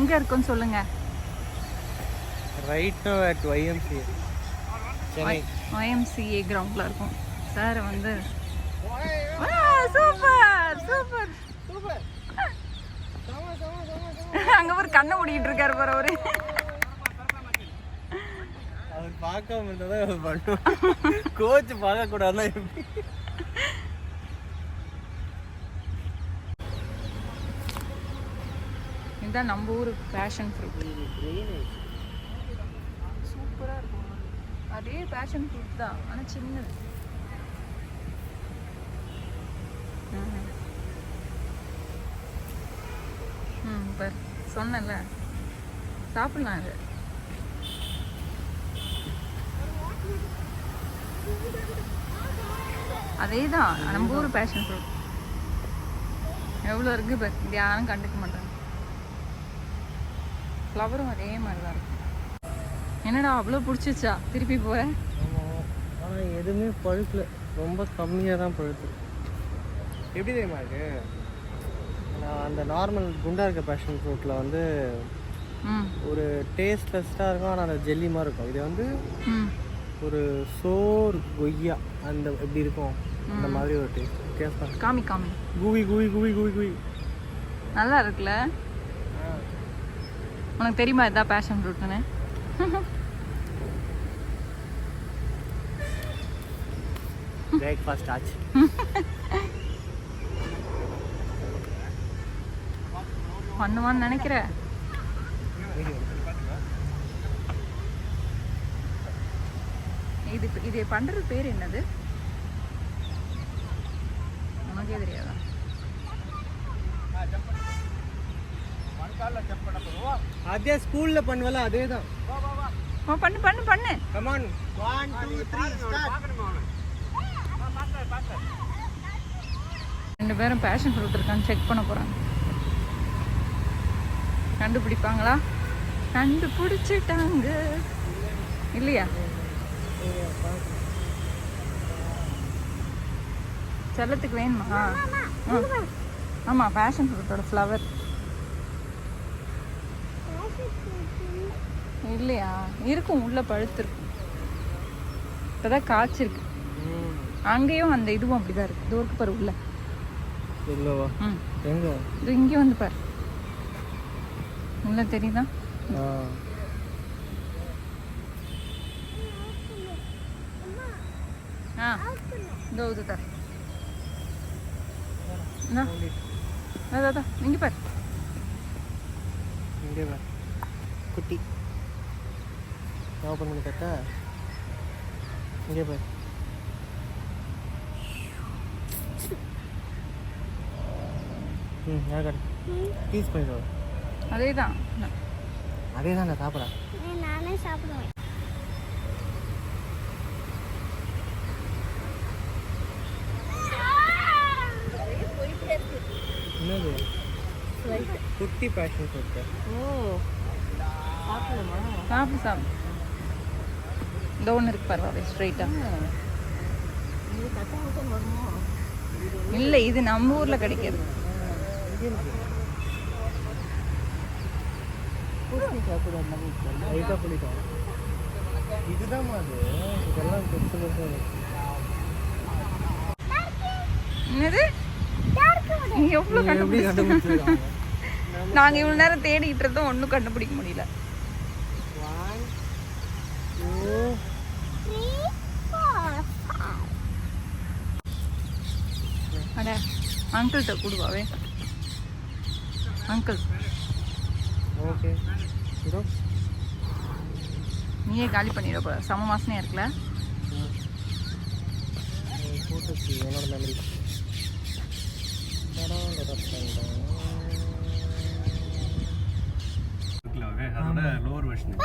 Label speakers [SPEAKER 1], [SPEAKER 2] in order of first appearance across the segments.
[SPEAKER 1] எங்கே இருக்குன்னு சொல்லுங்கள்.
[SPEAKER 2] Right now at YMCA Chennai.
[SPEAKER 1] YMCA கிரவுண்டில் இருக்கும். சார் வந்து சூப்பர் சூப்பர் சூப்பர். அங்கே ஒரு கண்ணை மூடிக்கிட்டு இருக்காரு பாரு அவரு.
[SPEAKER 2] அவர் பார்க்காம இருந்தால் தான் பண்ணுவோம். கோச் பார்க்கக்கூடாதுன்னா எப்படி?
[SPEAKER 1] இதுதான் நம்ம ஊர் பேஷன் ஃப்ரூட். சூப்பராக இருக்கும். அதே பேஷன் ஃப்ரூட் தான், ஆனால் சின்னது. இப்போ சொன்னல சாப்பிடலாம். அது அதே தான் நம்ம ஊர் பேஷன் ஃப்ரூட். எவ்வளோ இருக்குது இப்போ, இது யாரும் கண்டுக்க மாட்டாங்க. ஃப்ளவரும் அதே மாதிரி தான் இருக்கும். என்னடா அவ்வளோ பிடிச்சிச்சா? திருப்பி போகிறேன்.
[SPEAKER 2] ஆனால் எதுவுமே பழுக்கல, ரொம்ப கம்மியாக தான் பழுத்து. எப்படி தெரியுமா இருக்கு? நான் அந்த நார்மல் குண்டா இருக்க பேஷன் ஃப்ரூட்டில் வந்து ஒரு டேஸ்ட்லெஸ்ட்டாக இருக்கும், ஆனால் அந்த ஜெல்லி மாதிரி இருக்கும். இது வந்து ஒரு சோர் கொய்யா அந்த எப்படி இருக்கும் அந்த மாதிரி ஒரு டேஸ்ட். வித்தியாசம்.
[SPEAKER 1] காமி காமி
[SPEAKER 2] கூவி கூவி கூவி கூவி கூவி
[SPEAKER 1] நல்லா இருக்குல்ல? உனக்கு தெரியுமா இதுதான் பேஷன் ஃப்ரூட்னு?
[SPEAKER 2] பிரேக்ஃபாஸ்ட் ஆச்சு.
[SPEAKER 1] பண்ணுவான்னு நினைக்கிற? இது பண்றது பேர் என்னது உனக்கே தெரியாதா?
[SPEAKER 2] அதே ஸ்கூல்ல பண்ணுவல அதே தான்.
[SPEAKER 1] பண்ணு பண்ணு பண்ணு.
[SPEAKER 2] Come on 1 2 3 start.
[SPEAKER 1] ரெண்டு பேரும் பேஷன் ஃப்ரூட் இருக்கான்னு செக் பண்ண போறாங்க. கண்டுபிடிப்பாங்களா? கண்டுபிடிச்சிட்டாங்க இல்லையா? செல்லத்துக்கு வேணுமா? ஆமாம், பேஷன் ஃப்ரூட்டோட ஃப்ளவர் இல்லையா? இருக்கும், உள்ள பழுத்திருக்கும். இப்போதான் காய்ச்சிருக்கு. அங்கேயும் அந்த இதுவும் அப்படிதான் இருக்கு. தூருக்கு பாரு உள்ள. இது இங்கே வந்து பாரு உள்ள தெரியுதா? இதோ இது தர. இங்கே பாரு,
[SPEAKER 2] இங்கே பாரு குட்டி. ஓப்பன் பண்ணி கட்டா. இங்கே பாரு. பீஸ் பண்ணிடுவோம்.
[SPEAKER 1] அதே தான்
[SPEAKER 2] நான் சாப்பிட்றேன்.
[SPEAKER 3] நானே சாப்பிடுவேன்.
[SPEAKER 2] என்னது? குட்டி பேஷன் ஃப்ரூட்.
[SPEAKER 1] சாப்பிடு சாப்பிடு. இந்த ஒன்று இருக்கு பரவாயில்ல, ஸ்ட்ரைட்டாக இல்லை. இது நம்ம ஊரில் கிடைக்கிறது.
[SPEAKER 2] இதுதான் அது. இதெல்லாம்
[SPEAKER 1] என்னது? எவ்வளோ கண்டுபிடிச்சிருக்காங்க. நாங்கள் இவ்வளோ நேரம் தேடிக்கிட்டு இருந்தோம், ஒன்றும் கண்டுபிடிக்க முடியல.
[SPEAKER 2] 1 2
[SPEAKER 3] 3 4
[SPEAKER 1] அட அங்கிள்கிட்ட கொடுவாவே. Uncle
[SPEAKER 2] okay. இதோ
[SPEAKER 1] நீயே காலி பண்ணிட போற. சம மாசனே இருக்குல்ல.
[SPEAKER 2] போட்டோக்கு என்னோட மெமரி. அதோட லோவர் வெர்ஷன்.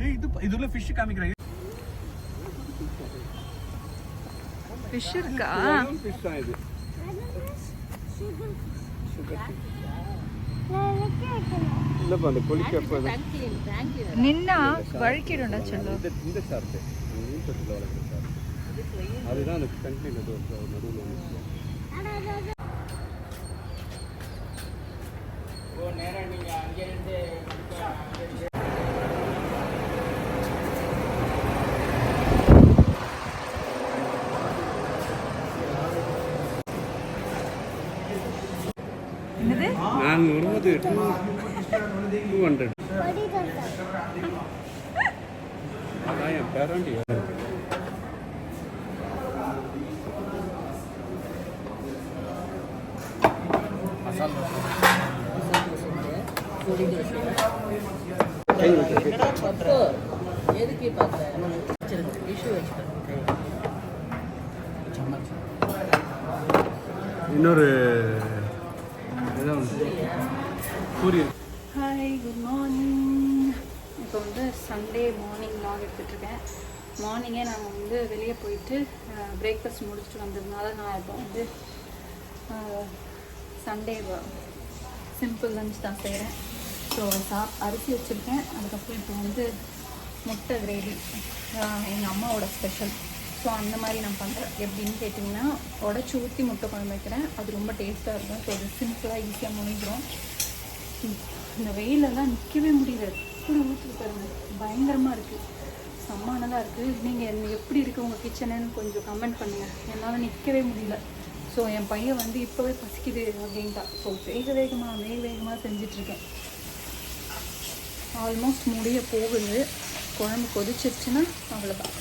[SPEAKER 2] ஏய் இதுல ஃபிஷ் காமிக்கறாங்க.
[SPEAKER 1] ஃபிஷ் இருக்கா?
[SPEAKER 2] ஃபிஷ் தான் இது. இல்லப்பா அந்த கொலிக்கப்
[SPEAKER 1] நின்னா வழுக்கிடும்டா சொல்லு.
[SPEAKER 2] இந்த ஷார்ட் மீன் தொட்டில வளர்க்குற ஷார்ட். அதுதான் அந்த கண்ட்ரி நடுவுல ஓ நேரா நீங்க
[SPEAKER 4] இது 200.
[SPEAKER 3] பொடி தோசை.
[SPEAKER 4] அதான் என் பேரண்டி
[SPEAKER 2] மசாலா பொடி தோசை. எதுக்கு பார்க்க டிஷ்யூ வச்சுக்கிறேன்.
[SPEAKER 4] இன்னொரு பூரி.
[SPEAKER 1] Hi, good morning. இப்போ வந்து சண்டே மார்னிங் லாக் எடுத்துகிட்ருக்கேன். மார்னிங்கே நாங்கள் வந்து வெளியே போயிட்டு பிரேக்ஃபாஸ்ட் முடிச்சுட்டு வந்ததுனால நான் இப்போ வந்து சண்டே சிம்பிள் லஞ்ச் தான் செய்கிறேன். ஸோ அரிசி வச்சுருக்கேன். அதுக்கப்புறம் இப்போ வந்து முட்டை கிரேவி எங்கள் அம்மாவோட ஸ்பெஷல். ஸோ அந்த மாதிரி நான் பண்ணுறேன். எப்படின்னு கேட்டிங்கன்னா, உடச்சி ஊற்றி முட்டை குழம்பு வைக்கிறேன். அது ரொம்ப டேஸ்ட்டாக இருக்கும். ஸோ அது சிம்பிளாக ஈஸியாக முடிஞ்சிடும். இந்த வெயிலெல்லாம் நிற்கவே முடியல. எப்படி ஊற்றி பாருங்க, பயங்கரமாக இருக்குது, செம்மானதாக இருக்குது. நீங்கள் எப்படி இருக்குது உங்கள் கிச்சனுன்னு கொஞ்சம் கமெண்ட் பண்ணுங்கள். என்னால் நிற்கவே முடியல. ஸோ என் பையன் வந்து இப்போவே பசிக்குது அப்படின்ட்டா. ஸோ வேகமாக செஞ்சிட்ருக்கேன். ஆல்மோஸ்ட் முடிய போகுது. குழம்பு கொதிச்சிருச்சுன்னா அவ்வளோதான்.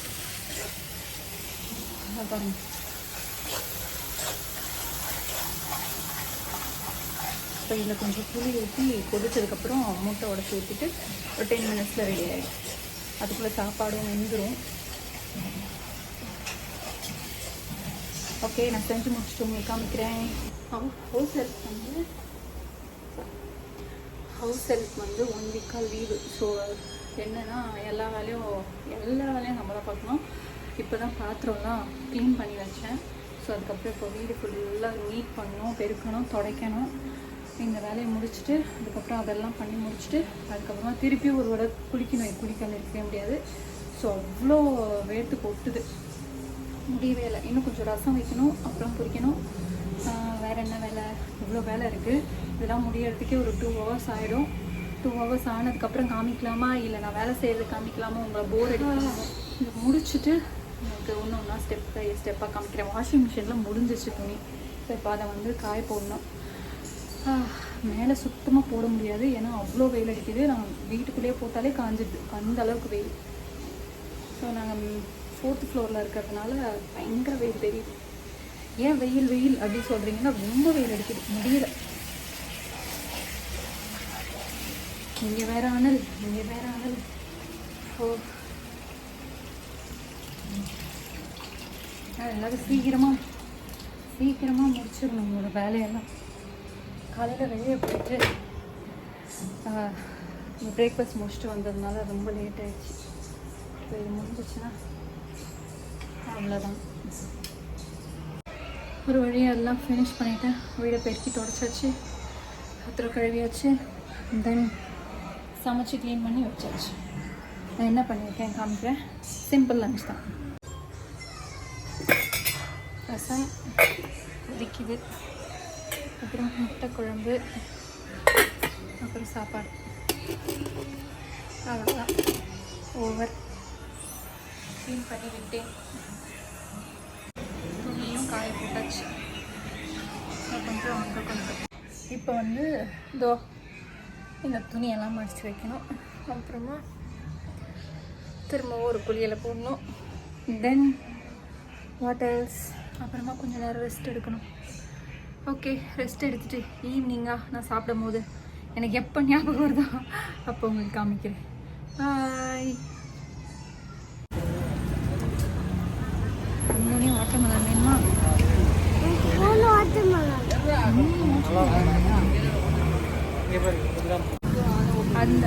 [SPEAKER 1] பாருங்க, இப்போ இதில் கொஞ்சம் புளி ஊற்றி கொதிச்சதுக்கப்புறம் முட்டை உடச்சி ஊற்றிட்டு ஒரு 10 மினிட்ஸில் ரெடி ஆகிடும். அதுக்குள்ளே சாப்பாடும் வெந்துடும். ஓகே, நான் செஞ்சு முடிச்சுட்டு உங்களுக்கு காமிக்கிறேன். ஹவுஸ் ஹெல்ப் வந்து 1 வீக்காக லீவு. ஸோ என்னென்னா எல்லா வேலையும் நம்ம தான் பார்க்கணும். இப்போ தான் பாத்திரம்லாம் க்ளீன் பண்ணி வச்சேன். ஸோ அதுக்கப்புறம் இப்போ வீடு ஃபுல்லாக நீட் பண்ணணும், பெருக்கணும், துடைக்கணும். இந்த வேலையை முடிச்சுட்டு அதுக்கப்புறம் அதெல்லாம் பண்ணி முடிச்சுட்டு அதுக்கப்புறமா திருப்பி ஒரு வடை குளிக்காமல் இருக்கவே முடியாது. ஸோ அவ்வளோ வேர்த்து கொட்டுது, முடியவே இல்லை. இன்னும் கொஞ்சம் ரசம் வைக்கணும், அப்புறம் பொரிக்கணும். வேறு என்ன வேலை, இவ்வளோ வேலை இருக்குது. இதெல்லாம் முடியறதுக்கே ஒரு 2 hours ஆகிடும். 2 hours ஆனதுக்கப்புறம் காமிக்கலாமா இல்லை நான் வேலை செய்கிறது காமிக்கலாமா, உங்களை போர் அடிக்கலாம். இதை முடிச்சுட்டு எனக்கு ஒன்றா ஸ்டெப்பாக காமிக்கிறேன். வாஷிங் மிஷினில் முடிஞ்சிச்சு துணி. ஸோ இப்போ அதை வந்து காய போடணும். மேலே சுத்தமாக போட முடியாது, ஏன்னா அவ்வளோ வெயில் அடிக்குது. நாங்கள் வீட்டுக்குள்ளேயே போட்டாலே காஞ்சிடுது, அந்த அளவுக்கு வெயில். ஸோ நாங்கள் 4th ஃப்ளோரில் இருக்கிறதுனால பயங்கர வெயில் தெரியுது. ஏன் வெயில் அப்படி சொல்கிறீங்கன்னா, ரொம்ப வெயில் அடிக்குது, முடியல. இங்கே வேற அனல். ஓ, எல்லாரும் சீக்கிரமாக முடிச்சிடணும் உங்களோட வேலையெல்லாம். காலையில் வெளியே போயிட்டு பிரேக்ஃபாஸ்ட் முடிச்சுட்டு வந்ததுனால ரொம்ப லேட் ஆகிடுச்சு. இப்போ இது முடிஞ்சிச்சுன்னா அவ்வளோதான். ஒரு வழியாக எல்லாம் ஃபினிஷ் பண்ணிவிட்டேன். வீடை பெருக்கி தொடச்சாச்சு, பாத்திரம் கழுவியாச்சு, தென் சமைச்சு க்ளீன் பண்ணி வச்சாச்சு. நான் என்ன பண்ணியிருக்கேன் காமிக்கிறேன். சிம்பிள் லஞ்ச் தான். ரசம் கொதிக்குது, அப்புறம் முட்டை குழம்பு, அப்புறம் சாப்பாடு. அவ்வளோதான், ஓவர். க்ளீன் பண்ணி விட்டேன். துணியும் காய போட்டாச்சு. கொஞ்சம் அங்கே கொஞ்சம். இப்போ வந்து இதோ இந்த துணியெல்லாம் மடித்து வைக்கணும். அப்புறமா திரும்பவும் ஒரு குளியலை போடணும். தென் வாட் எல்ஸ், அப்புறமா கொஞ்சம் நேரம் ரெஸ்ட் எடுக்கணும். ஓகே, ரெஸ்ட் எடுத்துகிட்டு ஈவினிங்காக நான் சாப்பிடும் போது எனக்கு எப்போ ஞாபகம் வருதோ அப்போ உங்களுக்கு காமிக்கிறேன். பாய். இன்னொன்னே வாட்டர்மெலன் வேணுமா?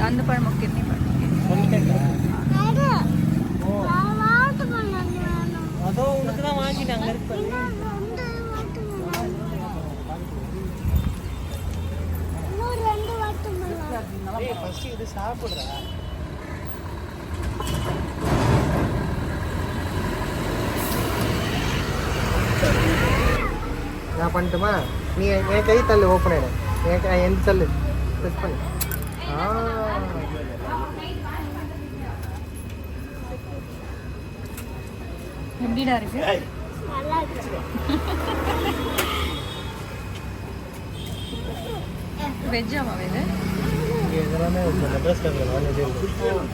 [SPEAKER 1] அந்த பழம் ஓகே, நீ பழம்
[SPEAKER 2] அதோ உனக்கு தான் வாங்கிட்டாங்க. இது சாப்பிடுறா. நான் பண்ணட்டுமா? நீ என் கை தள்ளு, ஓப்பன் ஆகிடும். எந்த தள்ளு ப்ரெஸ் பண்ணு.
[SPEAKER 1] எப்படிடா இருக்கு?
[SPEAKER 3] நல்லா இருக்கு.
[SPEAKER 1] வெஜ்ஜாமா இது
[SPEAKER 2] இங்கே இதெல்லாமே இருக்குது மெட்ராஸில் இருக்கிற நான்வெஜ்ஜே இருக்குது.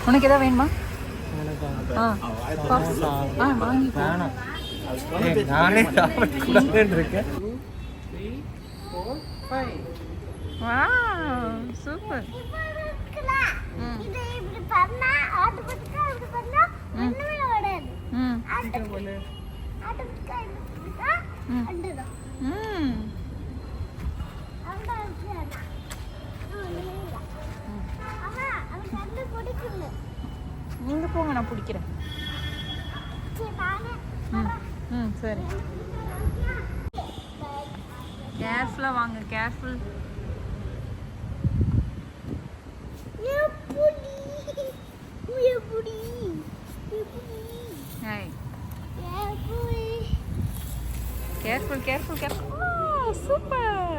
[SPEAKER 1] உனக்கு எதாவது வேணுமா
[SPEAKER 2] எனக்கு
[SPEAKER 1] ஆ
[SPEAKER 2] சமோசா
[SPEAKER 1] ஆ வாங்கி
[SPEAKER 2] வேணாம். ஏய், நானே சாப்பிடக்கூடாதுன்னு இருக்கேன்.
[SPEAKER 1] வா சூப்பர்
[SPEAKER 3] இது இப்படி பண்ணா ஆட்டோமேட்டிக்கா இப்படி பண்ணா ஒண்ணுமே ஓடாது.
[SPEAKER 1] ம்
[SPEAKER 3] ஆட்டோமேட்டிக்கா இப்படி பண்ணா அண்டுடும்.
[SPEAKER 1] ம்
[SPEAKER 3] அண்டா இல்ல. அம்மா அது கண்டு பிடிக்கல.
[SPEAKER 1] நீங்கள் போங்க நான் பிடிக்கிறேன்
[SPEAKER 3] சரி நானே
[SPEAKER 1] ம் சரி கேர்ஃபுல்லாக வாங்க கேர்ஃபுல்
[SPEAKER 3] எப்படி எப்படி எப்படி
[SPEAKER 1] ஹாய்
[SPEAKER 3] எப்படி
[SPEAKER 1] கேர்ஃபுல் கேர்ஃபுல் கேர்ஃபுல் சூப்பர்